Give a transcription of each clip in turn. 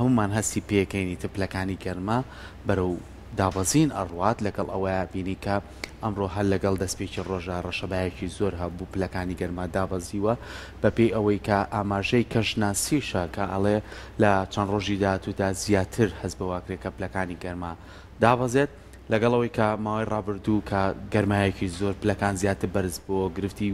هەمومان هەستی پێکەینی تپلەکانی گەرما بەرەو دابەزین ئەڕوات لەگەڵ ئەوەیە بینی کە ئەمڕۆ هەر لەگەڵ دەستپێکی ڕۆژە ڕەشەبایەکی زۆر هەبوو پلەکانی گەرما دابەزیوە بەپێی ئەوەی کە ئاماژەی کەژناسیشە کە ئەڵێ لە چەند ڕۆژی داهاتوودا زیاتر هەست بە واکرێکە پلەکانی گەرما دابەزێت لەگەڵەوەی کە ماوەی ڕابردوو کە گەرمایەکی زۆر پلەکان زیاتر بەرز بۆ گرفتی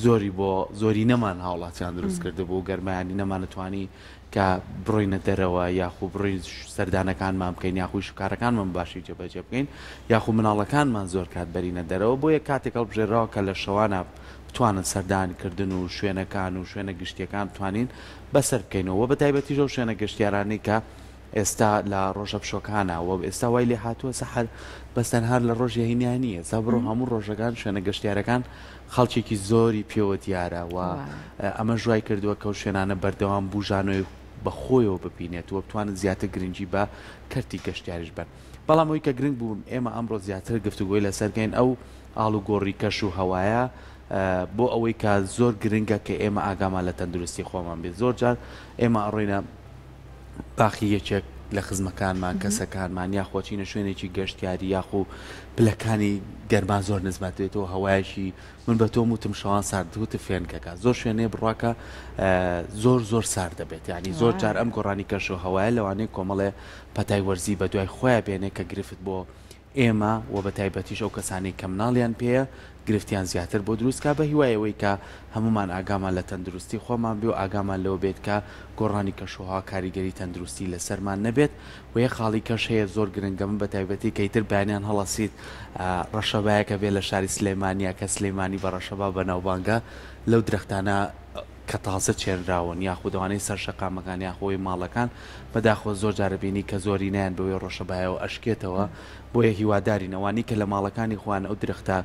زۆری بۆ زۆری نەمان هاوڵاتیان دروست کرده بۆ گەرمایانی نەمانەتوانی کە بڕۆینە دەرەوە یاخو بڕۆی سەردانەکانمان بکەین یاخوی شکارەکانمان باشی جێبەجێ بکەین یاخو مناڵەکانمان زۆر کات بەرینە دەرەوە بۆ یە کاتێک هەڵبژێراوە کە لە شەوانە بتوانن سەردانکردن و شوێنەکان و شوێنە گشتیەکان بتوانین بەسەر بکەینەوە بە تایبەتیژە و شوێنە گشتیارانی کە ئێستا لە ڕۆژە پشۆکانەوە ئێستا وای لێ هاتووە سەحر بەستەنهار لە ڕۆژی هینیانیە سا بڕۆ هەموو ڕۆژەکان شوێنە گەشتیارەکان خەڵکێکی زۆری پێوە دیارە و ئەمە ژوای کردووە کە شوێنانە بەردەوام بوژانەوەی بەخۆیەوە ببینێت و بتوانن زیاتر گرنگی بە کەرتی گەشتیاریش بن بەڵام ئەوی کە گرنگ بوون ئێمە ئەمڕۆ زیاتر گفتوگۆی لەسەرگەین ئەو ئاڵوگۆڕی کەش و هەوایە بۆ ئەوەی کە زۆر گرنگە کە ئێمە ئاگامان لە تەندروستی خۆمان بێت زۆر جار ئێمە ئەڕۆینە باخی یەکێک لە خزمەکانمان کەسەکانمان یاخۆچینە شوێنێکی گەشتیاری یاخو پلەکانی گەرما زۆر نزماتێتەوە هەوایەکی من بە تۆ وتم شەوان ساردوتە فێنکەکە زۆر شوێنێ بڕواکە زۆر سارد دەبێت ینی زۆر جار ئەم گۆڕانی کەش و هەوایە لەوانەیە کۆمەڵێ پەتای وەرزی بە دوای خۆیان بێنێ کە گرفت بۆ ئێمە و بە تایبەتیش ئەو کەسانی کە مناڵیان پێەیە گرفتیان زیاتر بۆ دروستکە بە هیوایەوەی کە هەمومان ئاگامان لە تەندروستی خۆمان بێ و ئاگامان لەوە بێت کە گۆڕانی کەشوها کاریگەری تەندروستی لەسەرمان نەبێت و یە خاڵی کەش هەیە زۆر گرنگە من بە تایبەتی کەیتر بەیانیان هەڵەسیت ڕەشەبایەکە بێ لە شاری سلێمانیا کە سلێمانی بە ڕەشەبا بەناوبانگە لەو درەختانە کە تازە چێنراون یاخودەوانەی سەر شەقامەکان یاخۆی ماڵەکان بەداخۆ زۆر جارە بینی کە زۆری نیان بەوەی ڕەشەبایەوە ئەشکێتەوە بۆیە هیواداری نەوانی کە لە ماڵەکانی خوان ئەو درەختە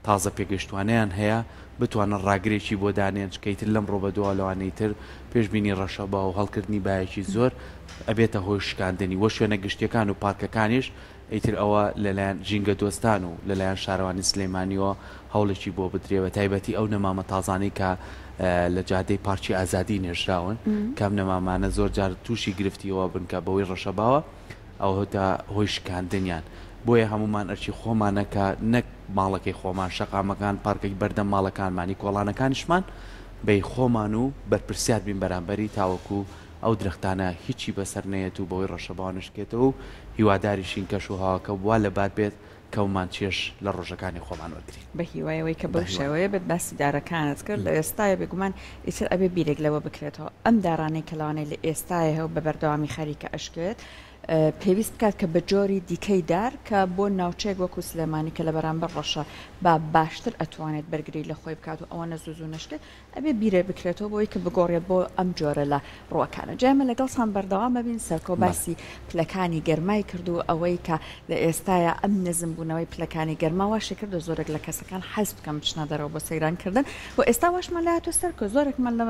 تازە پێگەشتوانیان هەیە بتوانن ڕاگرێکی بۆ دانێن چکەیتر لەم ڕۆبەدووە لەوانەیتر پێشبینی ڕەشەبا و هەڵکردنی بایەکی زۆر ئەبێتە هۆی شکاندنی وە شوێنە گشتیەکان و پارکەکانیش ئیتر ئەوە لەلایەن ژینگە دۆستان و لەلایەن شارەوانی سلێمانیەوە هەوڵێکی بۆ بدرێوە تایبەتی ئەو نەمامە تازانەی کە لە جادەی پارکی ئازادی نێژراون کەم نەمامانە زۆر جار تووشی گرفتیەوە بنکە بەوەی ڕەشەباوە ئەو هەتا هۆی شکاندنیان بۆیە هەمومان ئەرچی خۆمانەکە نەک ماڵەکەی خۆمان شەقامەکان پارکێک بەردەم ماڵەکانمانی کۆڵانەکانیشمان بەی خۆمان و بەرپرسیار بین بەرامبەری تاوەکو ئەو درەختانە هیچی بەسەر نەیەت و بەوەی ڕەشەبانشکێتەوە و هیواداریشین کەش و هاوکە وا لە باد بێت کەومان چێش لە ڕۆژەکانی خۆمان وەرگین بە هیوایەوەی کە بەو شێوەیە بێت باسی دارەکانت کرد لە ئێستاە بێگومان ئیتر ئەبێ بیرێک لەوە بکرێتەوە ئەم دارانەی کەلاوانەی لە ئێستاە هەو بە بەردەوامی خەریکە ئەشکێت پێویست بکات کە بە جۆری دیکەی دار کە بۆ ناوچەیەک وەکو سلێمانی کە لە بەرامبەر ڕەشە با باشتر ئەتوانێت بەرگری لە خۆی بکات و ئەوەنە زوو نشکێت ئەبێ بیرێ بکرێتەوە بۆی کە بگۆڕێت بۆ ئەم جۆرە لە ڕوەکانە جامە لەگەڵ سان بەردەوام ببین سەرکۆ باسی پلەکانی گەرمای کرد و ئەوەی کە لە ئێستاە ئەم نزم بوونەوەی پلەکانی گەرماواشی کرد و زۆرێک لە کەسەکان حەز بکەم بچنە دەرەوە بۆ سەیرانکردن و ئێستا واشمان لاتۆ سەر کە زۆرێکمان لە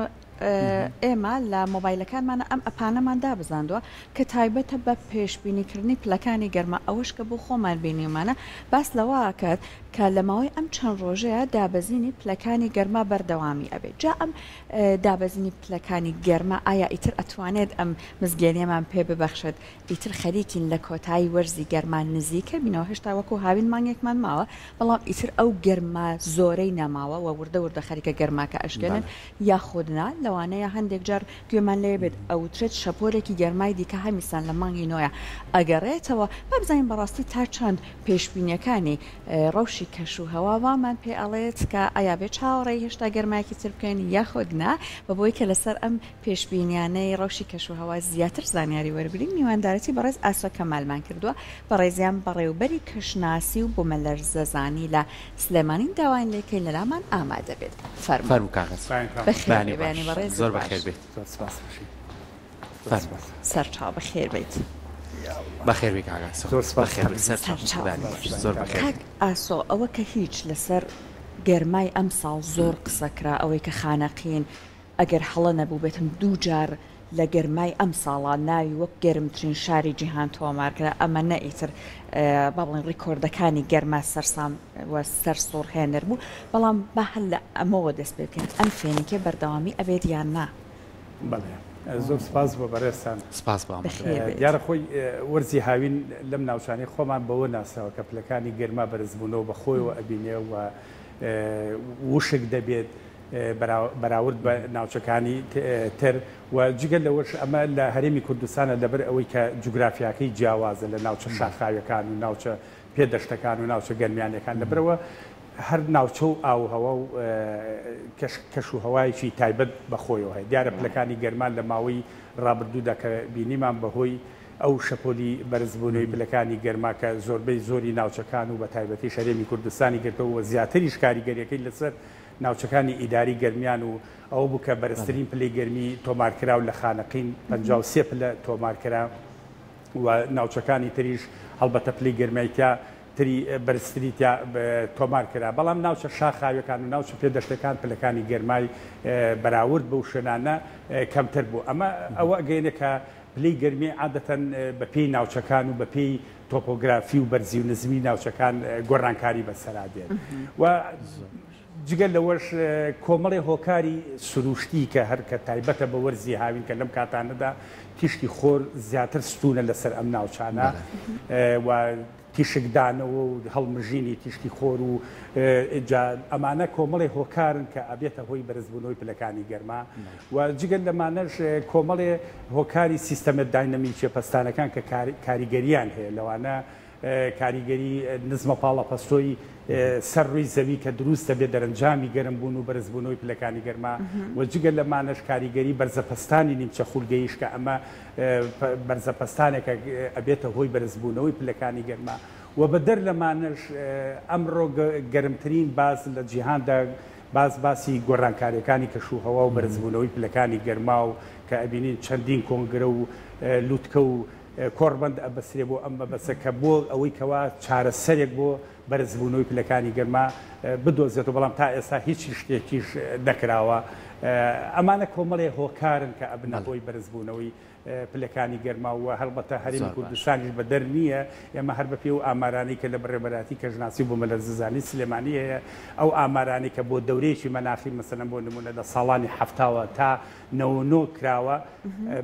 ئێمە لە مۆبایلەکانمانە ئەم ئەپانەمان دابزاندووە کە تایبەتە بە پێشبینیکردنی پلەکانی گەرما ئەوەش کە بۆ خۆمان بینیمانە باس لەواکات کە لە ماوەی ئەم چەند ڕۆژەیە دابەزینی پلەکانی گەرما بەردەوامی ئەبێت جا ئەم دابەزینی پلەکانی گەرما ئایا ئیتر ئەتوانێت ئەم مزگەێنیەمان پێ ببەخشێت ئیتر خەریکین لە کۆتایی وەرزی گەرمان نزیکە بینەوە هێشتا وەکو هاوین مانگێکمان ماوە بەڵام ئیتر ئەو گەرما زۆرەی نەماوە و وردە خەریکە گەرماکە ئەشکێنن یاخودنا لەوانەیە هەندێک جار گوێمان لێ بێت ئەوترێت شەپۆرێکی گەرمای دیکە هەمیسان لە مانگی نۆیە ئەگەڕێتەوە ببزانین بەڕاستی تا چەند پێشبینیەکانی ڕەوشی کەش و هەواوامان پێ ئەڵێت کە ئایا بێت چاوەڕێی هێشتا گەرمایکی تر بکەین یاخودنا بەبۆی کە لەسەر ئەم پێشبینیانەی ڕەوشی کەش و هەوا زیاتر زانیاری وەربرین میواندارەتی بەڕێز ئاسۆ کەمالمان کردووە بەڕێزیان بەڕێوبەری کەشناسی و بوومەلەرزەزانی لە سلێمانی داوای لێکەی لەلامان ئامادە بێت فەرموو کاغەز زۆر بەخێر بێت سەرچاو بەخێر بێت بەخێر بێت کاغەز زۆر بەخێر ئاسۆ ئەوە کە هیچ لەسەر گەرمای ئەم ساڵ زۆر قسەکرا ئەوەی کە خانەقین ئەگەر هەڵە نەبوو بێتم دوو جار لە گەرمای ئەم ساڵان ناوی وەک گەرمترین شاری جیهان تۆمارکرا ئەمە نەئیتر بەڵێن ڕیکۆردەکانی گەرما سەرسام و سەر سۆڕ هێنەر بوو بەڵام بە هەل لە ئەمەوە دەست پێ بکەین ئەم فێنێکێ بەردەوامی ئەبێت یان نا زۆر سپاس بۆ بەڕێستان. سپاس بە دیارە خۆی وەرزی هاوین لەم ناوچانەی خۆمان بەوە ناسراوە کە پلەکانی گەرما بەرزبوونەوە بە خۆیەوە ئەبینێ و وشک دەبێت بەراورد بە ناوچەکانی تر و جگەل لەوەش ئەمە لە هەرێمی کوردستانە لەبەر ئەوەی کە جوگرافیاکەی جیاوازە لە ناوچە شاخاویەکان و ناوچە پێدەشتەکان و ناوچە گەرمیانەکان لەبەرەوە هەر ناوچە و ئاوهەوە و کەش و هەوایەکی تایبەت بەخۆیەوە هەیە. دیارە پلەکانی گەرمان لە ماوەی ڕابردوودا کە بینیمان بەهۆی ئەو شەپۆلی بەرزبوونەوەی پلەکانی گەرما کە زۆربەی زۆری ناوچەکان و بە تایبەتی شەرێمی کوردستانی گرتەوە زیاتریش کاریگەریەکەی لەسەر ناوچەکانی ئیداری گەرمیان و ئەو بوو کە بەرزترین پلەی گەرمی تۆمارکراو لە خانەقین 53 پلە تۆمارکرا و ناوچەکانی تریش هەڵبەتە پلەی گەرمایکە تری بەرزتریتیا تۆمار کرا. بەڵام ناوچە شاخاویەکان و ناوچە پێدەشتەکان پلەکانی گەرمای بەراورد بەو شوێنانە کەمتر بوو. ئەمە ئەوە گەینە کە پلەی گەرمی عادەتەن بە پێی ناوچەکان و بە پێی تۆپۆگرافی و بەرزی و نزمی ناوچەکان گۆڕانکاری بەسەرادێن و جگەل لەوەش کۆمەڵی هۆکاری سروشتی کە هەر کە تایبەتە بە وەرزی هاوین کە لەم کاتانەدا تیشتی خۆر زیاتر ستونە لەسەر ئەم ناوچانە و تیشکدانەوە و هەڵمژینی تیشتی خۆر و ئەمانە کۆمەڵی هۆکارن کە ئەبێتە هۆی بەرزبوونەوەی پلەکانی گەرما و جگەل لەمانەش کۆمەڵێ هۆکاری سیستەمە داینەمیکیە پەستانەکان کە کاریگەریان هەیە لەوانە کاریگەری نزمە پاڵە پەستۆی سەر ڕووی زەوی کە دروستە بێ دەرەنجامی گەرمبوون و بەرزبوونەوەی پلەکانی گەرما و جگەل لەمانەش کاریگەری بەرزەپەستانی نیمچە خولگەیش کە ئەمە بەرزەپەستانێکە ئەبێتە هۆی بەرزبوونەوەی پلەکانی گەرما و بەدەر لەمانەش ئەمڕۆ گەرمترین باز لە جیهاندا باسی گۆڕانکاریەکانی کەشوهەوا و بەرزبوونەوەی پلەکانی گەرما و کە ئەبینین چەندین کۆنگرە و لووتکە و کۆڕبند ئەبەسرێ بۆ ئەم بەبەسە کە بۆ ئەوەی کەوا چارەسەرێک بۆ بەرزبوونەوەی پلەکانی گەرما بدۆزێت و بەڵام تا ئێستا هیچ شتێکیش نەکراوە. ئەمانە کۆمەڵێ هۆکارن کە ئەبنە بۆی بەرزبوونەوەی پلەکانی گەرما و هەڵبەتە هەرێمی کوردستانیش بەدەر نییە. ئێمە هەر بە پێ و ئامارانەی کە لە بەڕێبەراتی کەژناسی بۆ مەلەرزەزانی سلێمانی هەیە ئەو ئامارانی کە بۆ دەورەیەکی مەناخی مەسەلەن بۆ نمونە لە ساڵانی هەفتاوە تا 99 کراوە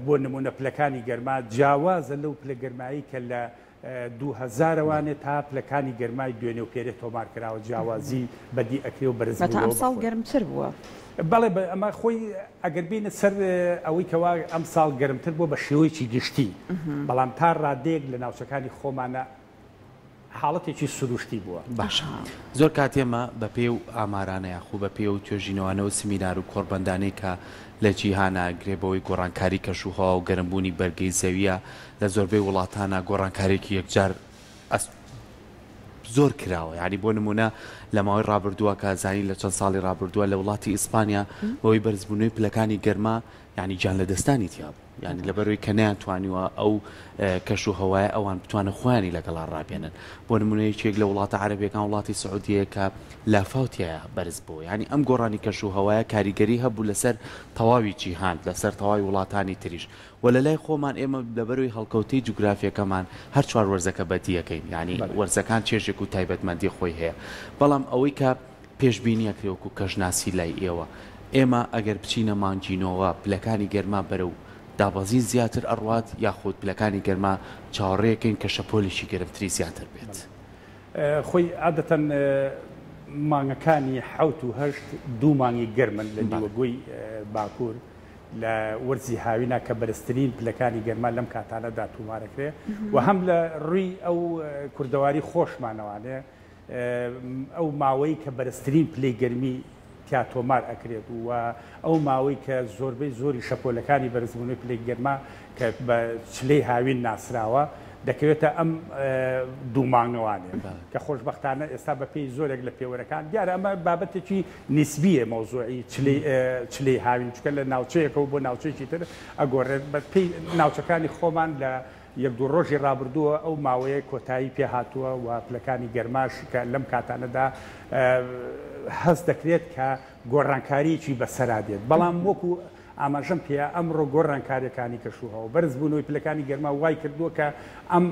بۆ نمونە پلەکانی گەرما جیاوازە لەو پلە گەرمایی کە لە 2000وانێ تا پلەکانی گەرمای دوێنێ و پێرێ تۆمار کراوە جیاوازی بەدی ئەکرێ و بەرزبوونەوە ساڵ گەرمتر بووە. بەڵێ ئەمە خۆی ئەگەر بینە سەر ئەوەی کەوا ئەم ساڵ گەرمتر بووە بە شێوەیەکی گشتی بەڵام تا ڕادێک لە ناوچەکانی خۆمانە حاڵەتێکی سروشتی بووە. باشە زۆر کاتێمە بە پێ و ئامارانەیە خو بە پێ و توێژینەوەانە و سمینار و کۆڕبەندانەی کە لە جیهانە گرێبەوەی گۆڕانکاری کەشوهەوا و گەرمبوونی بەرگەی زەویە لە زۆربەی وڵاتانە گۆڕانکارێکی یەکجار زۆر کراوە. یعنی بۆ نمونە لە ماوەی ڕابردووە کە زانی لە چەند ساڵی ڕابردووە لە وڵاتی ئیسپانیا بەوەی بەرزبوونەوەی پلەکانی گەرما یعنی گیان لە دەستانی تیا بوو. یعنی لەبەرەوەی کە نەیانتوانیوە ئەو کەشوهەوایە ئەوان بتوانە خۆیانی لەگەڵا ڕابێنن. بۆ نمونەیەکێک لە وڵاتە عەرەبیەکان وڵاتی سعودیە کە لافاوتیایە بەرز بوو. یعنی ئەم گۆڕانی کەشوهەوایە کاریگەری هەبوو لەسەر تەواوی جیهان لەسەر تەواوی وڵاتانی تریش و لە لای خۆمان ئێمە لەبەرەوەی هەڵکەوتەی جوگرافیەکەمان هەر چوار وەرزەکە بەدیەکەین. یعنی وەرزەکان چێژێک و تایبەتمەندی خۆی هەیە. بەڵام ئەوەی کە پێشبینیەکرێوەکو کەژناسی لای ئێمە ئەگەر بچینە مانجینەوە پلەکانی گەرما بەرەو دابەزین زیاتر ئەڕوات یاخود پلەکانی گەرما چاوەڕێیەکەین کە شەپۆلێکی گەرمتری زیاتر بێت. خۆی عادەتەن مانگەکانی حوت و هەشت دوو مانگی گەرمن لە نیوەگۆی باکوور لە وەرزی هاوینە کە بەرزترین پلەکانی گەرما لەم کاتانەدا تومارەکرێ و هەم لە ڕووی ئەو کوردەواری خۆشمانەوانێ ئەو ماوەی کە بەرزترین پلەی گەرمی تیا تۆمار ئەکرێت و ئەو ماوەی کە زۆربەی زۆری شەپۆلەکانی بەرزبوونەوەی پلەی گەرما کە بە چلەی هاوین ناسراوە دەکەوێتە ئەم دوو مانگەوانێ کە خۆشبەختانە ئێستا بە پێی زۆرێک لە پێوەرەکان دیارە ئەمە بابەتێکی نیسبیە مۆزوعی چلەی هاوین چکە لە ناوچەیەکەوە بۆ ناوچەیەکی تر ئەگۆڕێت بە پێی ناوچەکانی خۆمان لە یەک دوو ڕۆژی ڕابردووە ئەو ماوەیە کۆتایی پێ هاتووە و پلەکانی گەرماش کە لەم کاتانەدا هەست دەکرێت کە گۆڕانکاریی بەسەرادێت. بەڵام وەکو ئاماژەم پێ ئەمڕۆ گۆڕانکاریەکانی کەشوهەوە بەرزبوونەوەی پلەکانی گەرما وای کردووە کە ئەم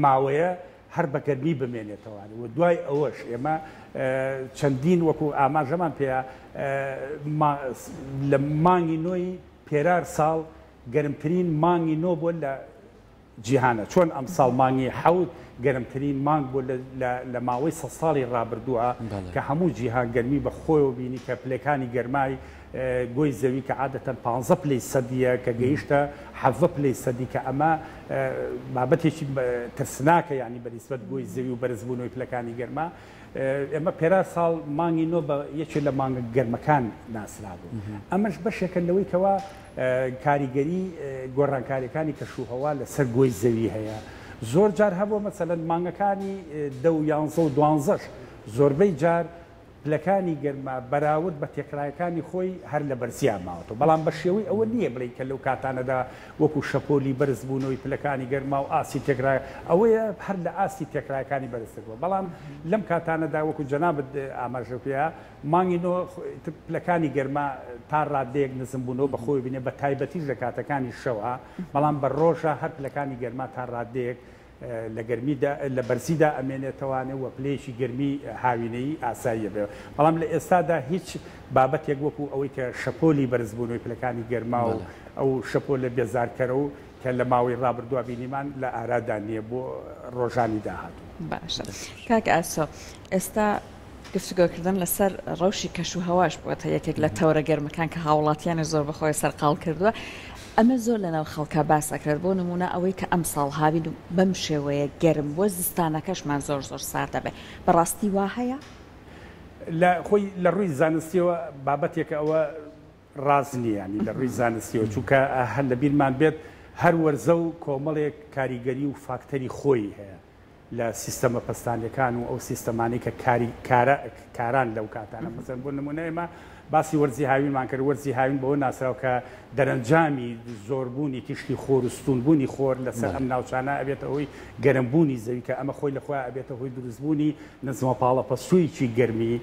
ماوەیە هەر بە گەرمی بمێنێتەوە و دوای ئەوەش ئێمە چەندین وەکو ئاماژەمان پێ لە مانگی نۆی پێرار ساڵ گەرمترین مانگی نۆ بووە لە جیهانە چۆن ئەم ساڵ مانگی حەوت گەرمترین مانگ بوو لە ماوەی 100 ساڵی ڕابردووە کە هەموو جیهان گەرمی بە خۆیەوە بینی کە پلەکانی گەرمای گۆی زەوی کە عادەتەن 15 پلەی سەدیە کە گەیشتە 7 پلەی سەدی کە ئەمە بابەتێکی ترسناکە یعنی بەنسبەت گۆی زەوی و بەرزبوونەوەی پلەکانی گەرما ئێمە پێرا ساڵ مانگی نۆ بە یەکێ لە مانگە گەرمەکان ناسرا بوو ئەمەش بەشێکە لەوەی کەوا کاریگەری گۆڕانکاریەکانی کەشوهەوا لەسەر گۆی زەوی هەیە زۆر جار هەبووە مەسەلەن مانگەکانی 10 و 12 زۆربەی جار پلەکانی گەرما بەراورد بە تێکرایەکانی خۆی هەر لە بەرزیان ماوەتەوە بەڵام بە شێوەی ئەوە نییە بڵێ کە لەو کاتانەدا وەکو شەپۆلی بەرز بوونەوەی پلەکانی گەرما و ئاسی تێکرای ئەوەیە هەر لە ئاسی تێکرایەکانی بەرزترەوە بەڵام لەم کاتانەدا وەکو جەنابەت ئاماژەکەیە مانگی نۆ پلەکانی گەرما تا ڕادەیەک نزم بوونەوە بە خۆی بینێ بە تایبەتیش لە کاتەکانی شەوە بەڵام بە ڕۆژە هەر پلەکانی گەرما تا ڕادەیەک لە گەرمیدا لە بەرزیدا ئەمێنێتەوانێ و پلەیەکی گەرمی هاوینەی ئاساییە بێ بەڵام لە ئێستادا هیچ بابەتێک وەکو ئەوەی کە شەپۆلی بەرزبوونەوەی پلەکانی گەرما و ئەو شەپۆل لە بێزارکەرە و کە لە ماوەی ڕابردووە بینیمان لە ئارادا نییە بۆ ڕۆژانی داهاتوو باشە کاک ئاسۆ ئێستا گفتوگۆکردن لەسەر ڕەوشی کەشوهەواش بووەتە یەکێک لە تەورە گەرمەکان کە هاوڵاتیانی زۆر بەخۆی سەرقاڵ کردووە ئەمە زۆر لەناو خەڵکە باسەکرد بۆ نمونە ئەوەی کە ئەم ساڵ هاوین بەم شێوەیە گەرم بۆ زستانەکەشمان زۆر سارد دەبێت بەڕاستی وا هەیە لە خۆی لە ڕووی زانستیەوە بابەتێکە ئەوە ڕاز نییە ینی لە ڕووی زانستیەوە چونکە هەر لە بیرمان بێت هەر وەرزە و کۆمەڵێک کاریگەری و فاکتەری خۆی هەیە لە سیستەمە پەستانیەکان و ئەو سیستەمانی کە کاران لەو کاتانە مەسەن بۆ نمونە ئێمە باسی وەرزی هاوینمان کرد وەرزی هاوین بەوە ناسرااو کە دەرەنجامی زۆربوونی تیشتی خۆر و ستونبوونی خۆر لەسەر ئەم ناوچانە ئەبێتە هۆی گەرمبوونی زەوی کە ئەمە خۆی لەخۆی ئەبێتە هۆی دروستبوونی نزمە پاڵەپەسوویکی گەرمی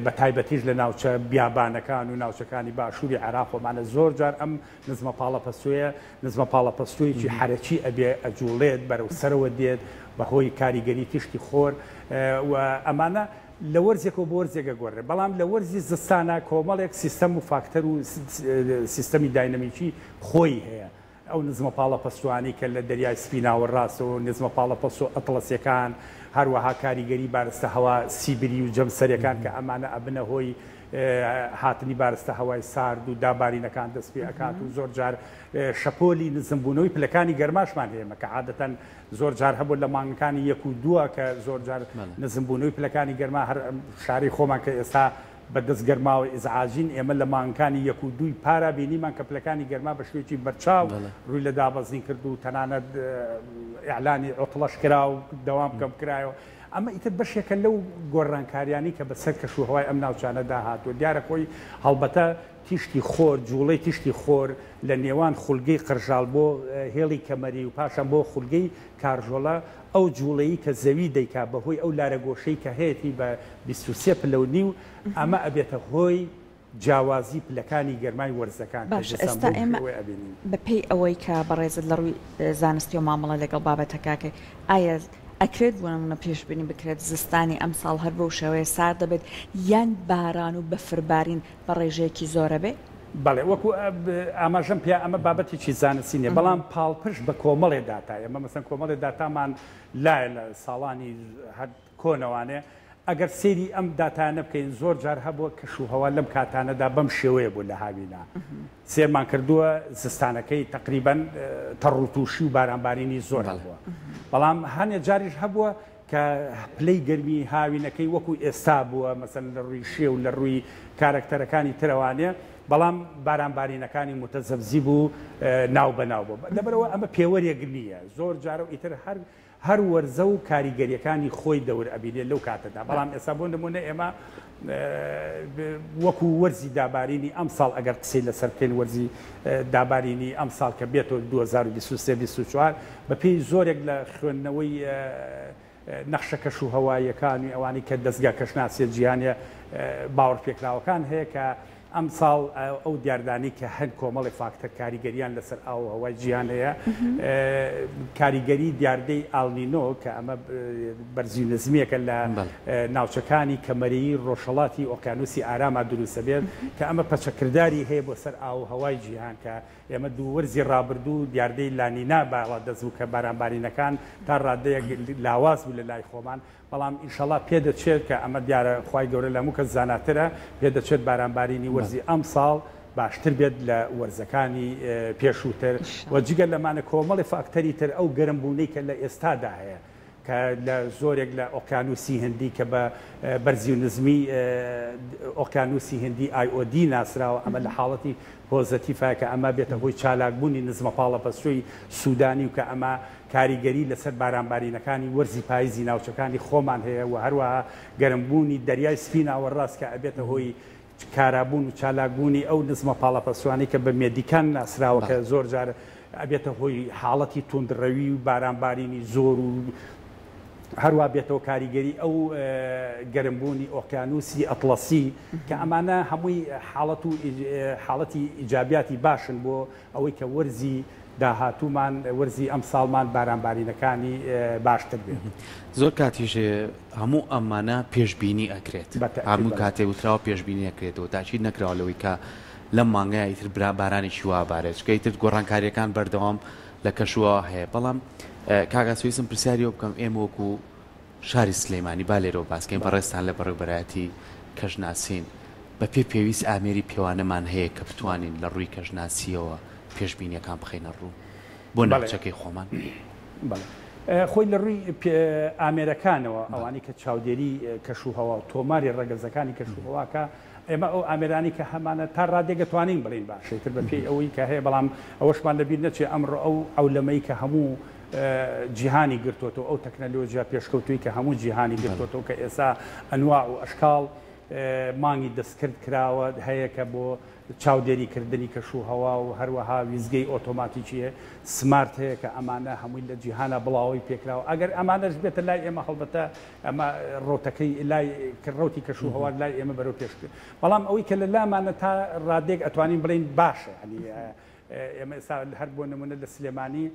بە تایبەتیش لە ناوچە بیابانەکان و ناوچەکانی باشووری عێراقۆمانە زۆر جار ئەم نزمە پاڵەپەسوویە نزمە پاڵەپەسوویکی حرەکی ئەبێ ئەجوڵێت بەرەو سەرەوە دێت بەهۆی کاریگەری تیشتی خۆر و ئەمانە لە وەرزێکەوە بۆ وەرزێکە گۆڕێ بەڵام لە وەرزی زستانە کۆمەڵێک سیستەم و فاکتەر و سیستەمی داینەمیکی خۆی هەیە ئەو نزمە پاڵەپەسووانی کە لە دەریای سپیناوە ڕاستەوە نزمە پاڵەپەسۆ ئەتڵەسیەکان هەروەها کاریگەری بارستە هەوا سیبری و جەمسەرەکان کە ئەمانە ئەبنە هۆی هاتنی بارستە هەوای سارد و دابارینەکان دەست پێ ئەکات و زۆر جار شەپۆلی نزمبوونەوەی پلەکانی گەرماشمان هەیە کە عادەتەن زۆر جار هەبوو لە مانگەکانی 1 و 2 کە زۆر جار نزمبوونەوەی پلەکانی گەرما هەر شاری خۆمان کە ئێستا بەدەست گەرماوە ئیزعاجین ئێمە لە مانگەکانی 1 و 2 پارا بینیمان کە پلەکانی گەرما بە شوێکی بەرچاو ڕووی لە دابەزین کرد و تەنانەت ئیعلانی عوتڵەش کرا و دەوام بکەم کرایەوە ئەمە ئیتر بەشێکە لەو گۆڕانکاریانی کە بەسەر کەشوهەوای ئەم ناوچانەدا هاتووە دیارە خۆی هەڵبەتە تیشتی خۆر جوڵەی تیشتی خۆر لە نێوان خولگەی قرژال بۆ هێڵی کەمەری و پاشان بۆ خولگەی کارژۆڵە ئەو جوڵەیی کە زەوی دەیکا بەهۆی ئەو لارەگۆشەی کە هەیەی بە 23 پلە و نیو ئەمە ئەبێتە هۆی جیاوازی پلەکانی گەرمای وەرزەکان باش ئێستا ئێمە بەپێی ئەوەی کە بەڕێزت لە ڕووی زانستی و مامەڵە لەگەڵ بابەتەکەکە ئایا ئەکرێت بوونەمونە پێشبینی بکرێت زستانی ئەم ساڵ هەر بەو شێوەیە سارد دەبێت یان باران و بەفربارین بە ڕێژەیەکی زۆرە بێ؟ بەڵێ وەکو ئاماژەم پێ ئەمە بابەتێکی زانستینێ بەڵام پاڵپش بە کۆمەڵێ داتای ئەمە مەسەن کۆمەڵێ داتامان لایە لە ساڵانی هەر کۆنەوانێ ئەگەر سێری ئەم داتانە بکەین زۆر جار هەبووە کەشوهەوا لەم کاتانەدا بەم شێوەیە بوو لە هاوینا سێرمان کردووە زستانەکەی تقریبەن تەڕوتوشی و بارانبارینی زۆر هەبووە بەڵام هەنێ جاریش هەبووە کە پلەی گەرمی هاوینەکەی وەکو ئێستا بووە مەسەن لە ڕووی شێ و لە ڕووی کارکتەرەکانی ترەوانێ بەڵام بارانبارینەکانی متەزەبزی بوو ناو بەناو بوو لەبەرەوە ئەمە پێوەرێک نییە زۆر جارە و ئیتر هەر وەرزە و کاریگەریەکانی خۆی دەور ئەبینێت لەو کاتەدا بەڵام ئێستا بۆ نمونە ئێمە وەکو وەرزی دابارینی ئەم ساڵ ئەگەر قسەی لەسەر بکەین وەرزی دابارینی ئەم ساڵ کە بێتەوە 2023-24 بەپێی زۆرێک لە خوێندنەوەی نەخشە کەشوهەواییەکانی ئەوانی کە دەستگا کەشناسی جیهانیە باوەڕ پێکراوەکان هەیە کە ئەم ساڵ ئەو دیاردانی کە هەند کۆمەڵی فاکتەر کاریگەریان لەسەر ئاو هەوای جیهانەیە کاریگەری دیاردەی ئالنینۆ کە ئەمە بەرزی نزمیەکە لە ناوچەکانی کەمەرەیی ڕۆژهەڵاتی ئۆقیانوسی ئاراما دروستە بێت کە ئەمە پەچەکردداری هەیە بۆ سەر ئاو هەوای جیهان کە ئێمە دوو وەرزی ڕابردوو دیاردەی لانینا باڵا دەزوو کە بارانبارینەکان تا ڕادەیەک لاواز بوو لە لای خۆمان بەڵام ئینشەڵا پێدەچێت کە ئەمە دیارە خوای گەورە لەموو کە زاناترە پێدەچێت بارانبارینی وەرزی ئەم ساڵ باشتر بێت لە وەرزەکانی پێشووتر وەجگە لەمانە کۆمەڵی فاکتەری تر ئەو گەرمبوونەی کە لە ئێستادا هەیە کە لە زۆرێک لە ئۆقیانوسی هندی کە بە بەرزی و نزمی ئۆقیانوسی هندی IOD ناسراوە ئەمە لە حاڵەتی پۆزەتیفە کە ئەمە بێتە هۆی چالاکبوونی نزمە پاڵە پەسووی سوودانی و کە ئەمە کاریگەری لەسەر بارانبارینەکانی وەرزی پاییزی ناوچەکانی خۆمان هەیە و هەروەها گەرمبوونی دەریای سپیناوە ڕاست کە ئەبێتە هۆی کارابوون و چالاکبوونی ئەو نزمە پاڵە پەسوانی کە بە مێدیکان ناسراوە کە زۆر جار ئەبێتە هۆی حاڵەتی توندڕەوی و بارانبارینی زۆر و هەروە بێتەوە کاریگەری ئەو گەرمبوونی ئۆقیانوسی ئەتڵەسی کە ئەمانە هەمووی حاڵەتی ئیجابیاتی باشن بۆ ئەوەی کە وەرزی داهاتوومان وەرزی ئەم ساڵمان بارانبارینەکانی باشتر بێت زۆر کاتیژێ هەموو ئەمانە پێشببینی ئەکرێت هەموو کاتێ وتراوە پێشببینی ئەکرێتەوە تاچید نەکراوەوەی کە لەم مانگای ئیتر بارانی شیوا بارێت کەیتر گۆڕانکاریەکان بەردەوام لە کەشووە هەیە بەڵام کاگاسویسم پرسیاریەوە بکەم ئێمە وەکو شاری سلێمانی با لێرەوە باسکەین بەڕێستان لە بەڕێوەبەرایەتی کەژناسین بە پێویست ئامێری پێوانەمان هەیە کە بتوانین لە ڕووی کەژناسیەوە پێشببینیەکان بخەینە ڕوو بۆ ناوچەکەی خۆمان خۆی لە ڕووی ئامێرەکانەوە ئەوانی کە چاودێری کەشوهەوا و تۆماری ڕەگەزەکانی کەشوهەواکە ئێمە ئەو ئامێرانی کە هەمانە تا ڕادێک دەتوانین بڵین باشتر بە پێی ئەوەی کە هەیە بەڵام ئەوەشمان لەبیر نەچێ ئەمڕۆ ئەو لەمەی کە هەموو جیهانی گرتوۆتەوە ئەو تەکنەلۆژیا پێشکەوتووی کە هەموو جیهانی گرتوۆتەوە کە ئێستا ئەنواع و ئەشکاڵ مانگی دەستکرد کراوە هەیە کە بۆ چاودێریکردنی کەشوهەوا و هەروەها ویزگەی ئۆتۆماتیکیە سمارت هەیە کە ئەمانە هەمووی لە جیهانە بڵاوی پێکراوە ئەگەر ئەمانەش بێتە لای ئێمە هەڵبەتە ئەمە ڕۆتەکەی لای ڕوتی کەشوهەوا لای ئێمە بەرەو پێشکرد بەڵام ئەوەی کە لە لامانە تا ڕادێک ئەتوانین بڵین باشە ئێمە ئێستا هەر بۆ نمونە لە سلێمانی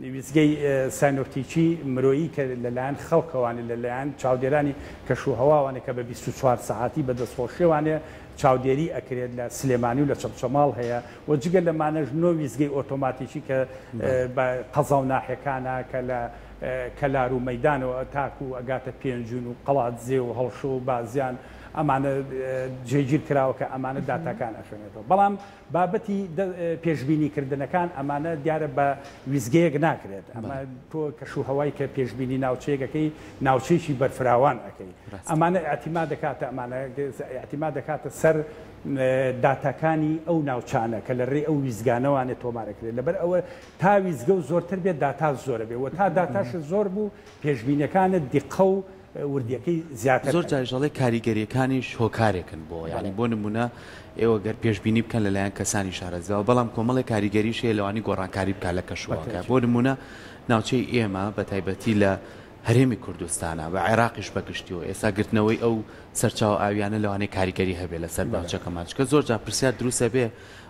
ویزگەی ساینۆپتیکی مرۆیی کە لەلایەن خەڵکەوانێ لەلایەن چاودێرانی کەشوهەواوانێ کە بە 24 ساعتی بەدەستخۆشیوانێ چاودێری ئەکرێت لە سلێمانی و لە چەمچەماڵ هەیە و جگە لەمانەش نۆ ویزگەی ئۆتۆماتیکی کە قەزاو ناحەکانە کە لە کەلار و مەدانەوە تاکو و ئەگاتە پێنجون و قەڵات زێ و هەڵشە و بازیان ئەمانە جێگیر کراوە کە ئەمانە داتاکان ئەشوێنێتەوە بەڵام بابەتی پێشببینیکردنەکان ئەمانە دیارە بە ویزگەیەک ناکرێت ئەمە تۆ کەشوهەوای کە پێشببینی ناوچەیەکەکەی ناوچەیەکی بەرفراوان ئەەکەی ئەمانە ئەتیما دەکاتە ئەمانە ئەتیما دەکاتە سەر داتاکانی ئەو ناوچانە کە لە ڕێ ئەو ویزگانەوانێت تۆمارەکرێت لەبەر ئەوە تا ویزگە و زۆرتر بێت داتا زۆرە بێت و تا داتاش زۆر بوو پێشببینیەکانە دیقە و وردیەکەی زیاتر زۆر جاژەڵی کاریگەریەکانیش هۆکارێکن بۆ یعنی بۆ نمونە ئێوە گەر پێشببینی بکەن لەلایەن کەسانی شارەزەوە بەڵام کۆمەڵی کاریگەریش هەیە لەوانی گۆڕانکاری بکات لە کەشوواکە بۆ نمونە ناوچەی ئێمە بە تایبەتی لە هەرێمی کوردستانە بە عێراقیش بەگشتیەوە ئێستا گرتنەوەی ئەو سەرچاو ئاویانە لەوانەیە کاریگەری هەبێت لەسەر باوچەکەمان چکە زۆر جا پرسیار دروستە بێ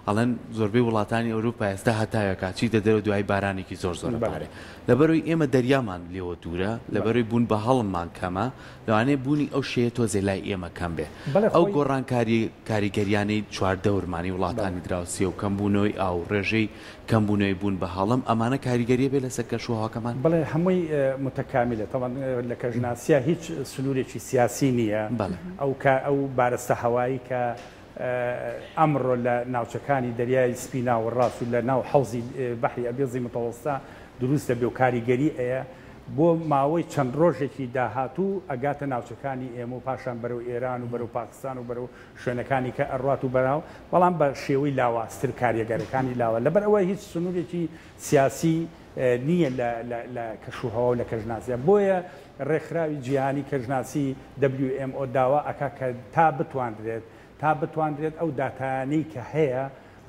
ئەڵەن زۆربەی وڵاتانی ئەوروپا ئێستا هەتایەکە چی دەدەرە دوای بارانێکی زۆر زۆربارێ لەبەرەوەی ئێمە دەریامان لێوە دوورە لەبەرەوەی بوون بە هەڵممان کەمە لەوانەیە بوونی ئەو شەیە تۆزێ لای ئێمە کەم بێ ئەو گۆڕانکاری کاریگەریانەی چواردەورمانی وڵاتانی دراوسێ و کەمبوونەوەی ئاو ڕێژەی کەمبوونەوەی بوون بە هەڵم ئەمانە کاریگەریە بێ لەسەر کەشوهەواکەمان بڵێ هەمووی متەکاملە تەواو لە کەژناسیە هیچ سنوورێکی سیاسی نییە ئەو بارستە هەوایی کە ئەمڕۆ لە ناوچەکانی دەریای سپینا و ڕاست و لە ناو حەوزی بەحری ئەبێزی متەوەستا دروستە بێ و کاریگەری ئەیە بۆ ماوەی چەند ڕۆژێکی داهاتوو ئەگاتە ناوچەکانی ئێمە و پاشان بەرەو ئێران و بەرەو پاکستان و بەرەو شوێنەکانی کە ئەڕات و بەراو بەڵام بە شێوەی لاوااستر کاریگەرەکانی لاوە لەبەر ئەوە هیچ سنوورێکی سیاسی نییە لە کەشوهەوا و لە کەژناسیە بۆیە ڕێکخراوی جیهانی کەژناسی WMO داوا ئەکا کە تا بتوانرێت ئەو داتانەی کە هەیە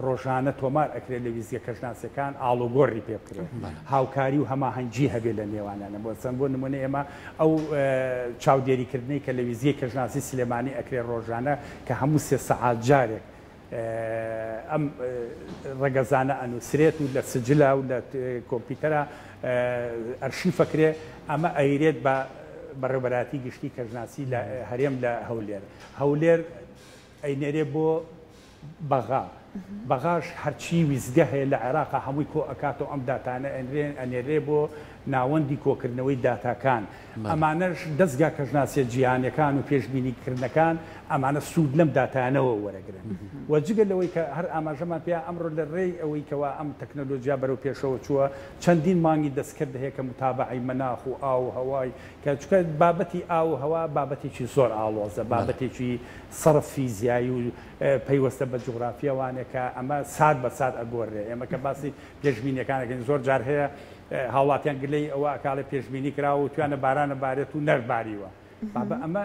ڕۆژانە تۆمار ئەکرێت لە ویزگە کەژناسیەکان ئاڵوگۆڕی پێ بکرێت هاوکاری و هەماهەنگی هەبێت لە نێوانانە بۆ چەند بۆ نمونە ئێمە ئەو چاودێریکردنی کە لە ویزگەی کەژناسی سلێمانی ئەکرێت ڕۆژانە کە هەموو 3 سەعات جارێک ئەم ڕێگەزانە ئەنووسرێت و لە سجلە و لە کۆمپیوتەرە ئەرشیفەکرێ ئەمە ئەیرێت بە بەڕێوەبەراتی گشتی کەژناسی لە هەرێم لە هەولێر ئەینێرێ بۆ بەغا بەغاش هەرچی ویزگە هەیە لە عێراق هەمووی کۆ ئەکاتەوە ئەم داتانە ئەنێرێ بۆ ناوەندی کۆکردنەوەی داتاکان ئەمانەش دەستگا کەژناسیە جیهانیەکان و پێشبینیکردنەکان ئەمانە سوود لەم داتانەوە وەرەگرن وەجگە لەوەی کە هەر ئاماژەمان پێ ئەمڕۆ لە ڕێی ئەوەی کەوا ئەم تەکنۆلۆژیا بەرەو پێشەوە چووە چەندین مانگی دەستکرد هەیە کە متابعی مەناخ و ئاو و هەوای کە چکە بابەتی ئاو و هەوا بابەتێکی زۆر ئاڵۆزە بابەتێکی سەرف فیزیایی و پەیوەستە بە جوغرافیەوانێکە ئەمە سات بە سات ئەگۆڕێ ئێمە کە باسی پێشبینیەکانەکەین زۆر جار هەیە هاوڵاتیان گلەی ئەوە ئەکاڵە پێشبینی کراوە و توانە بارانە بارێت و نەرباریوە ئەمە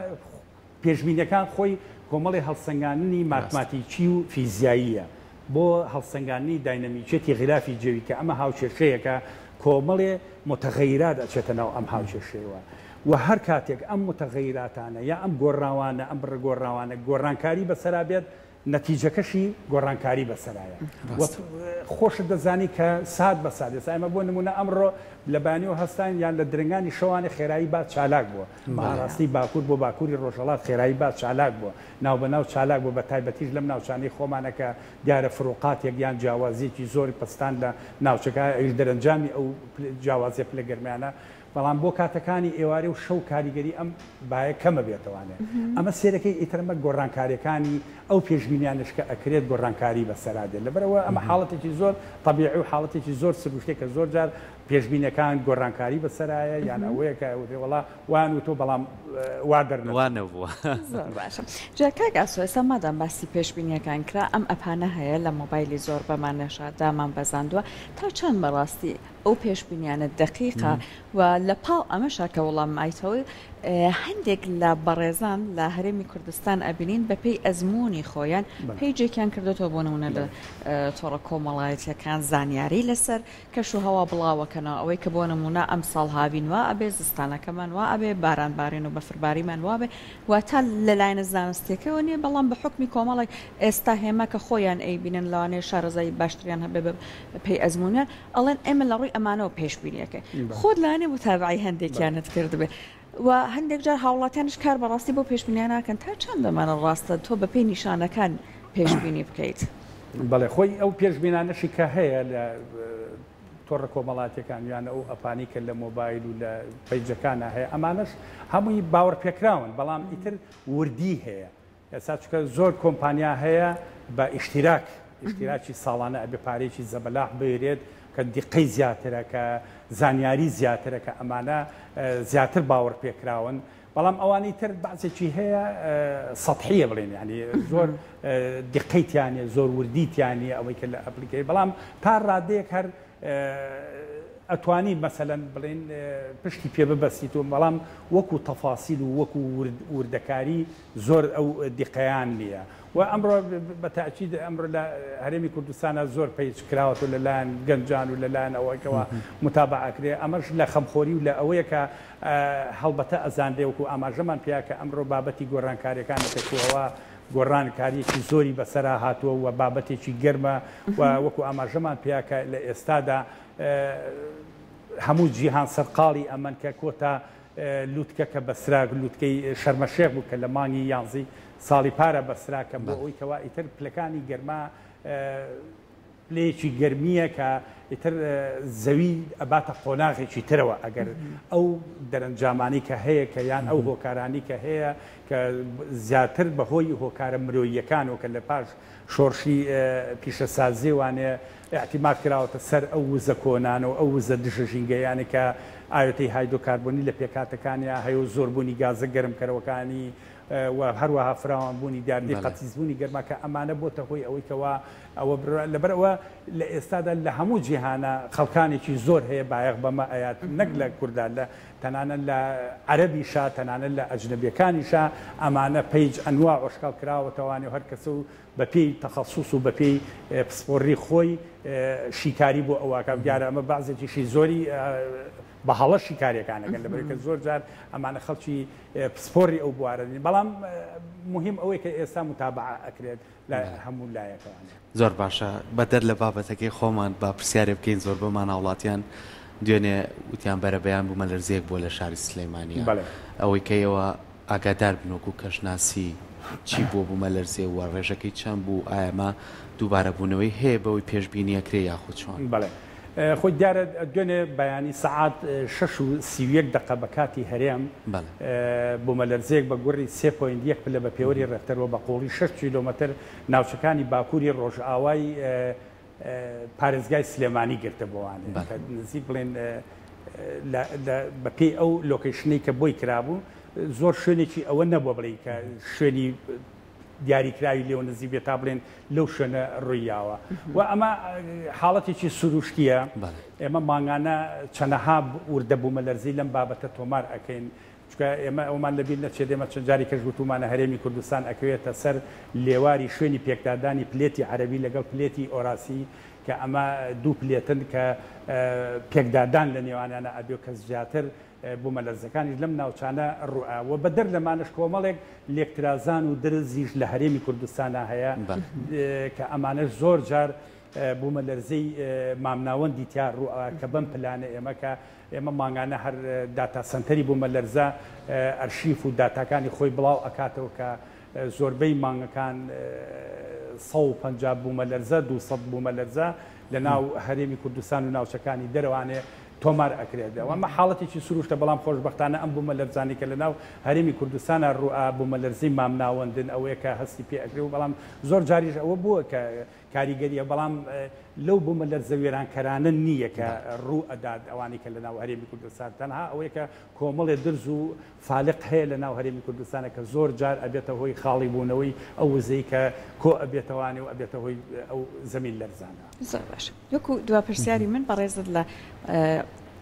پێشبینیەکان خۆی کۆمەڵی هەڵسەنگاندنی ماتماتیکی و فیزیاییە بۆ هەڵسەنگاندنی داینەمیکێتی غلافی جەوی کە ئەمە هاوچێشەیەکە کۆمەڵێ متغەیرات ئەچێتە ناو ئەم هاوچێشەیەوە و هەر کاتێک ئەم متغەیراتانە یا ئەم گۆڕاوانە ئەم ڕگۆڕاوانە گۆڕانکاری بەسەرا بێت نەتیجەکەشی گۆڕانکاری بەسەرایە خۆشت دەزانی کە سات بە سات ێستا ئەمە بۆ نمونە ئەمڕۆ لە بانیەوە هەستان یان لە درنگانی شەوانی خێرایی با چالاک بووە ماڕاستی باکوور بۆ باکووری ڕۆژهەڵات خێرایی با چالاک بووە ناو بەناو چالاک بوو بە تایبەتیش لەم ناوچانەی خۆمانەکە دیارە فڕۆقاتێک یان جیاوازیەکی زۆری پستان لە ناوچەکە ئەوش دەرەنجامی ئەو جیاوازیە پلە گەرمیانە بەڵام بۆ کاتەکانی ئێوارە و شەو کاریگەری ئەم باە کەمە بێتوانێت ئەمە سێرەکەی ئیترمە گۆڕانکاریەکانی ئەو پێشبینیانشکە ئەکرێت گۆڕانکاری بەسەرادێت لەبەرەوە ئەمە حاڵەتێکی زۆر طبیعی و حاڵەتێکی زۆر سروشتێک کە زۆر جار پێشبینەکان گۆڕانکاری بەسەرایە یان ئەوەیە کە وڵا وان و تۆ بەڵام وا دەرنەوانەبووە زۆر باشە جاکاک ئاسۆ ئێستا مادام باسی پێشبینیەکان کرا ئەم ئەپانە هەیە لە مۆبایلی زۆر بەمانەشە دامان بەزاندووە تا چەند بەڕاستی ئەو پێشبینیانە دقیقە و لە پاڵ ئەمەشا کە وەڵام مایتەوەی هەندێک لە بەڕێزان لە هەرێمی کوردستان ئەبینین بە پێی ئەزمموی خۆیان پێیجێکیان کردێتەوە بۆ نمونە لە تۆڕە کۆمەڵایەتیەکان زانیاری لەسەر کەش و هەوا بڵاوەکەنەوە ئەوەی کە بۆ نمونە ئەم ساڵ هاوین وا ئەبێ زستانەکەمان وا ئەبێ بارانبارین و بەفرباریمان وابێ واتە لەلایەنە زانستیەکەەوە نیە بەڵام بە حکمی کۆمەڵێک ئێستا هێمە کە خۆیان ئەیبینن لەوانەیە شارەزایی باشتریان هەبێ بە پێی ئەزممویان ئەڵێن ئێمە لە ڕووی ئەمانەوە پێشبینیەکە خۆت لایەنێ متابعی هەندێکیانت کردبێ و هەندێک جار هاوڵاتیانش کار بەڕاستی بۆ پێشبینیان ناکەن تا چەند دەمانە ڕاستە تۆ بە پێی نیشانەکان پێشبینی بکەیت بەڵێ خۆی ئەو پێشبینانەشی کە هەیە لە تۆڕە کۆمەڵاتیەکان یانە ئەو ئەپانی کە لە مۆبایل و لە پەیجەکانە هەیە ئەمانش هەمووی باوەڕ پێکراون بەڵام ئیتر وردی هەیە ئێستا چکە زۆر کۆمپانیا هەیە بە ئیشتیراکی ساڵانە ئەبێ پارێکی زەبەلاح بێرێت کە دیقەی زیاترە کە زانیاری زیاترە کە ئەمانە زیاتر باوەڕ پێکراون بەڵام ئەوانی تر بەعزێکی هەیە سەطحیە بڵێن ینی زۆر دیقەیتیانە زۆر وردیتیانی ئەوەی کە لە ئەپلیکەی بەڵام تا ڕادەیەک هەر ئەتوانی مەسەلەن بڵێن پشتی پێ ببەستیت و بەڵام وەکو تەفاسیل و وەکو وردەکاری زۆر ئەو دیقەیان نییە و ئەمڕۆ بە تاکید ئەمڕۆ لە هەرێمی کوردستانە زۆر پێیچ کراوەتە لەلایەن گەنجان و لەلایەن ئەوەیەوە متابعەکرێ ئەمەش لە خەمخۆری و لە ئەوەیە کە هەڵبەتە ئەزاندێ وەکو ئاماژەمان پێیا کە ئەمڕۆ بابەتی گۆڕانکاریەکانەکەوەوە گۆڕانکاریەکی زۆری بەسەرا هاتووە و بابەتێکی گەرمە و وەکو ئاماژەمان پێیا کە لە ئێستادا هەموو جیهان سەرقاڵی ئەمەن کە کۆتا لووتکە کە بەسراک لووتکەی شەرمەشێک بوو کە لە مانگی یانزی ساڵی پارە بەسراکە بۆ ئەوی کەوا ئیتر پلەکانی گەرما پلەیەکی گەرمیە کە ئیتر زەوی ئەباتە قۆناغێکی ترەوە ئەگەر ئەو دەرەنجامانی کە هەیە کە یان ئەو هۆکارانی کە هەیە کە زیاتر بەهۆی هۆکارە مرۆییەکانەوە کە لە پاش شۆڕشی پیشەسازی وانێ احتیمال کراوەتە سەر ئەو وزە کۆنانەوە ئەو وزە دژەژینگەیانی کە ئاوێتەی هایدۆکاربوونی لە پێکاتەکانیان هەیە و زۆربوونی گازە گەرمکەرەوەکانی و هەروەها فراوانبوونی دیاردی قەتیزبوونی گەرما کە ئەمانە بۆتە هۆی ئەوەی کەوا ئەوە لەبەرەوە لە ئێستادا لە هەموو جیهانە خەڵکانێکی زۆر هەیە بایەق بەمە ئايات نەک لە کوردان لە تەنانەت لە عەرەبیشا تەنانەت لە ئەجنەبیەکانیشا ئەمانە پەیج ئەنواع وشکال کراوەتەوانێ هەر کەسە و بەپێی تەخەسوس و بەپێی پسپۆڕی خۆی شیکاری بۆ ئەوواکە دیارە ئەمە بەعزێکیشی زۆری بە هەڵەشی کارێکانەکەن لەبەرکە زۆر جار ئەمانە خەڵکی پسپۆری ئەو بوارەنی بەڵام مهم ئەوەی کە ئێستا متابعە ئەکرێت لە هەموو لایەکەوان. زۆر باشە بەدەر لە بابەتەکەی خۆمان با پرسیارێ بکەین زۆر بەمان هاوڵاتیان دوێنێ وتیان بەرەبەیان بوو مەلەرزەیەک بۆ لە شاری سلەیمانیە ئەوەی کەیەوە ئاگادار بنۆک و کەشناسی چی بۆ بوو مەلەرزێ و ڕێژەکەی چەند بوو ئایمە دووبارە بوونەوەی هەیە بەوەی پێشبینیەکرێ یاخود چۆن؟ بەڵێ خۆی دیارە دوێنێ بەیانی سعات 6:31 بە کاتی هەرێم بۆ مەلەرزەیەک بە گوڕی 3.1 پلە بە پێوەری ڕێکتەرەوە بە قۆڵی 6 کیلۆمەتر ناوچەکانی باکووری ڕۆژئاوای پارێزگای سلێمانی گرتە بۆوانێ نزیک بڵێن بە پێی ئەو لۆکیشنەی کە بۆی کرابوو زۆر شوێنێکی ئەوە نەبووە بڵێ کە شوێنی دیاریکراوی لێو نزیک بێت تا بڵێن لەو شوێنە ڕوویاوە و ئەمە حاڵەتێکی سروشتیە ئێمە ماگانە چەندەها وردە بوو مەلەرزەی لەم بابەتە تۆمار ئەەکەین چکە ئێمە ئەومان لەبیر نەچێت ئێمە چەند جاری کەش گوتومانە هەرێمی کوردستان ئەکەوێتە سەر لێواری شوێنی پێکدادانی پلێتی عەرەبی لەگەڵ پلێتی ئۆراسی کە ئەمە دوو پلێتن کە پێکدادان لە نێوانیانە ئەبێ کە زیاتر بۆ مەلەرزەکانی لەم ناوچانە ڕوئاوە بەدەر لەمانش کۆمەڵێک لێکترازان و درزیش لە هەرێمی کوردستانە هەیە کە ئەمانش زۆر جار بۆ مەلەرزەی مامناوەندی تیا ڕوئاوە کە بەم پلانە ئێمە کە ئێمە ماگانە هەر داتا سنتەری بۆ مەلەرزە ئەرشیف و داتاکانی خۆی بڵاو ئەکاتەوە کە زۆربەی مانگەکان 150 بوو مەلەرزە 200 بوو مەلەرزە لە ناو هەرێمی کوردستان و ناوچەکانی دەرەوانێ تۆمار ئەکرێت ئەمە حاڵەتێکی سروشتە بەڵام خۆشبەختانە ئەم بوو مەلەرزانی کە لە ناو هەرێمی کوردستانە ڕوئا بوو مەلەرزەی مامناوەندن ئەوەیە کە هەستی پێ ئەکرێ و بەڵام زۆر جاریش ئەوە بووە کە کاریگەریە بەڵام لەو بوو مەلەرزە وێرانکەرانە نییە کە ڕوو ئەدات ئەوانی کە لە ناو هەرێمی کوردستان تەنها ئەوەیە کە کۆمەڵێ درز و فالق هەیە لە ناو هەرێمی کوردستانە کە زۆر جار ئەبێتە هۆی خاڵی بوونەوەی ئەو وزەی کە کۆ ئەبێتەوانێ و ئەبێتە هۆی ئەو زەمین لەرزانە. زۆر باش وەکو دوا پرسیاری من بەڕێزت لە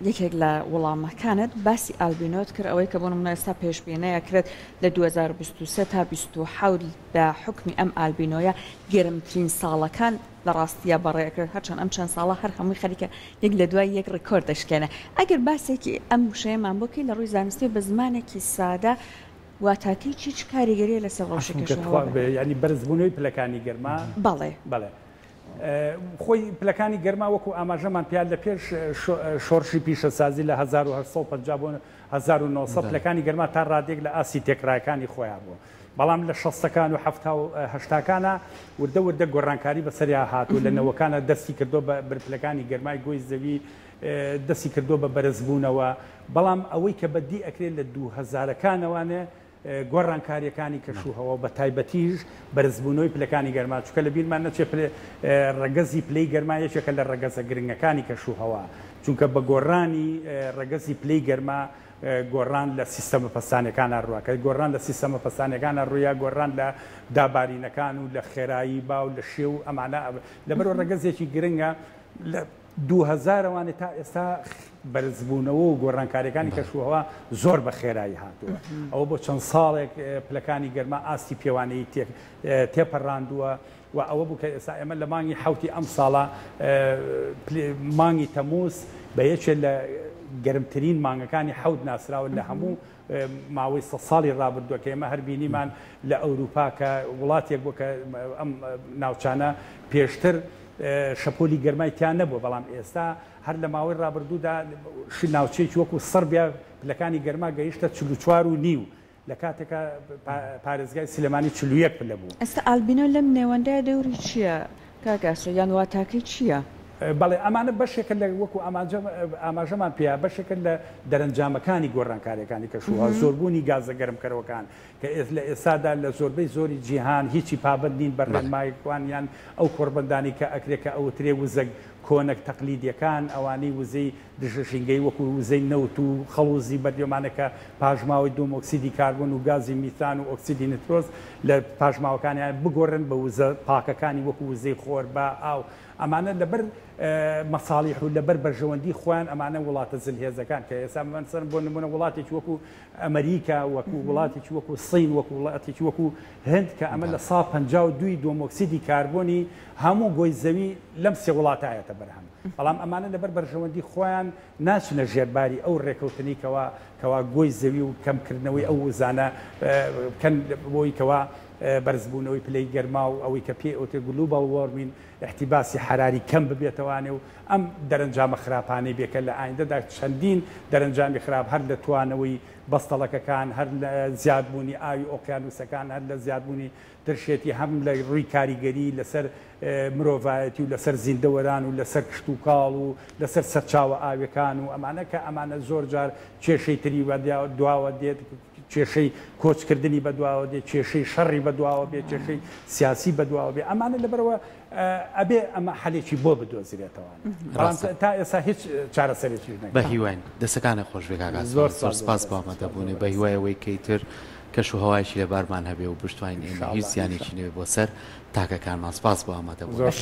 یەکێک لە وەڵامەکانت باسی ئالبینۆت کرد ئەوەی کە بۆ نمونە ئێستا پێشبینەیە کرێت لە 2023 تا 2027 بە حکمی ئەم ئالبینۆیە گەرمترین ساڵەکان لە ڕاستیە بەڕێکرد هەرچەند ئەم چەند ساڵە هەر هەمووی خەریکە یەک لە دوای یەک ڕێکۆرد دەشکێنە ئەگەر باسێکی ئەم وشەیەمان بۆکەی لە ڕووی زانستی بە زمانێکی سادە واتاکەی چ کاریگەریە لەسەر ڕۆژێکەوە ینی بەرزبوونەوەی پلەکانی گەرما بەڵێ بەڵێ خۆی پلەکانی گەرما وەکو ئاماژەمان پیاد لە پێش شۆڕشی پیشەسازی لە 1950 بۆ 1970 پلەکانی گەرما تا ڕادێک لە ئاسی تێکڕایەکانی خۆیان بوو بەڵام لە 60ەکان و 1970ەکانە وردە وردە گۆڕانکاری بەسەریا هاتوو لە نەوەکانە دەستی کردو بە برپلەکانی گەرمای گۆی زەوی دەستی کردو بە بەرزبوونەوە بەڵام ئەوەی کە بەدی ئەکرێت لە 2000ەکانەوانێ گۆڕانکاریەکانی کەشوهەوە بە تایبەتیش بەرزبوونەوەی پلەکانی گەرما چکە لە بیرمان نەچێت ڕەگەزی پلەی گەرما یەکێکە لە ڕەگەزە گرنگەکانی کەشوهەوە چونکە بە گۆڕانی ڕەگەزی پلەی گەرما گۆڕان لە سیستەمە پەستانەکانە ڕووەکە گۆڕان لە سیستەمە پەستانەکانە ڕوویا گۆڕان لە دابارینەکان و لە خێرایی با و لە شێو ئەمانە لەبەرەوە ڕەگەزێکی گرنگە لە 2000وانێ تا ئێستا بەرزبوونەوە و گۆڕانکاریەکانی کەشوهەوە زۆر بە خێرایی هاتووە ئەوە بۆ چەند ساڵێک پلەکانی گەرما ئاستی پێوانەی تێپەڕاندووە و ئەوە بوو کە ئێستا ئێمە لە مانگی حوتی ئەم ساڵە مانگی تەمووس بە یەکێک لە گەرمترین مانگەکانی حەوت ناسراوە لە هەموو ماوەی 100 ساڵی ڕابردووە کە ئێمە هەر بینیمان لە ئەوروپا کە وڵاتێک بوو کە ئەم ناوچانە پێشتر شەپۆلی گەرمای تیان نەبووە بەڵام ئێستا هەر لە ماوەی ڕابردوودا ناوچەیەکی وەکو سەربیا پلەکانی گەرما گەیشتە 44.5 لە کاتێکە پارێزگای سلێمانی 41 پلە بوو. ئێستا ئالبینۆ لەم نێوەندای دەوری چییە کاکاسۆ یان واتاکەی چییە؟ بەڵێ ئەمانە بەشێکە لە وەکو ئاماژەمان پێیا بەشێکە لە دەرەنجامەکانی گۆڕانکاریەکانی کەشوهەوا زۆربوونی گازە گەرمکەرەوەکان کە لە ئێستادا لە زۆربەی زۆری جیهان هیچی پابند نین بە ڕێنماییەکان یان ئەو کۆڕبەندانی کە ئەکرێکە ئەوترێ وزە کۆنەک تەقلیدیەکان ئەوانەی وزەی دژەشینگەی وەکو وزەی نەوت و خەڵوزی بەردێمانەکە پاژماوەی دۆمۆکسیدی کاربن و گازی میتان و ئۆکسیدی نترۆز لە پاژماوەکانیان بگۆڕن بە وزە پاکەکانی وەکو وزەی خۆر بە ئاو ئەمانە لەبەر مەساڵیح و لەبەر بەرژەوەندی خۆیان ئەمانە وڵاتە زلهێزەکان کە ئێستا مەسەر بۆ نمونە وڵاتێکی وەکو ئەمریکا وەکو وڵاتێکی وەکو سین وەکو وڵاتێکی وەکو هەند کە ئەمە لە 152 دۆمۆکسیدی کاربۆنی هەموو گۆی زەوی لەم سێ وڵاتایەتە بەرهەم بەڵام ئەمانە لەبەر بەرژەوەندی خۆیان ناچنە ژێرباری ئەو ڕێکەوتنی کەوا گۆی زەوی و کەمکردنەوەی ئەو وزانە کەن بۆی کەوا بەرزبوونەوەی پلەی گەرما و ئەوەی کە پێ ئۆتێ گلوبال وارمین احتیباسی حراری کەم ببێتەوانێ و ئەم دەرەنجامە خراپانەی بێکە لە ئایندەدا چەندین دەرەنجامی خراپ هەر لە توانەوەی بەستەڵەکەکان هەر لە زیادبوونی ئاوی ئۆقیانوسەکان هەر لە زیادبوونی درشێتی هەم لە ڕووی کاریگەری لەسەر مرۆڤایەتی و لەسەر زیندەوەران و لەسەر کشت و کاڵ و لەسەر سەرچاوە ئاویەکان و ئەمانە کە ئەمانە زۆر جار کێشەی تری دواوە دێت کێشەی کۆچکردنی بەدواوە دێت کێشەی شەڕی بەدواوە بێت کێشەی سیاسی بەدواوە بێ ئەمانە لەبەرەوە ئەبێ ئەمە حەلێکی بۆ بدۆزرێتەوە تا ئێستا هیچ چارەسەرێکی بە هیوان دەسەکانە خۆشبێکاگات زۆر سپاس بۆ ئامادەبوونی بە هیوایەوەی کەیتر کەش و هەوایشی لە بارمان هەبێ و بشتوانین ئێمە هیچ زیانێکی نوێ بۆ سەر تاکەکانمان سپاس بۆ ئامادەبوون.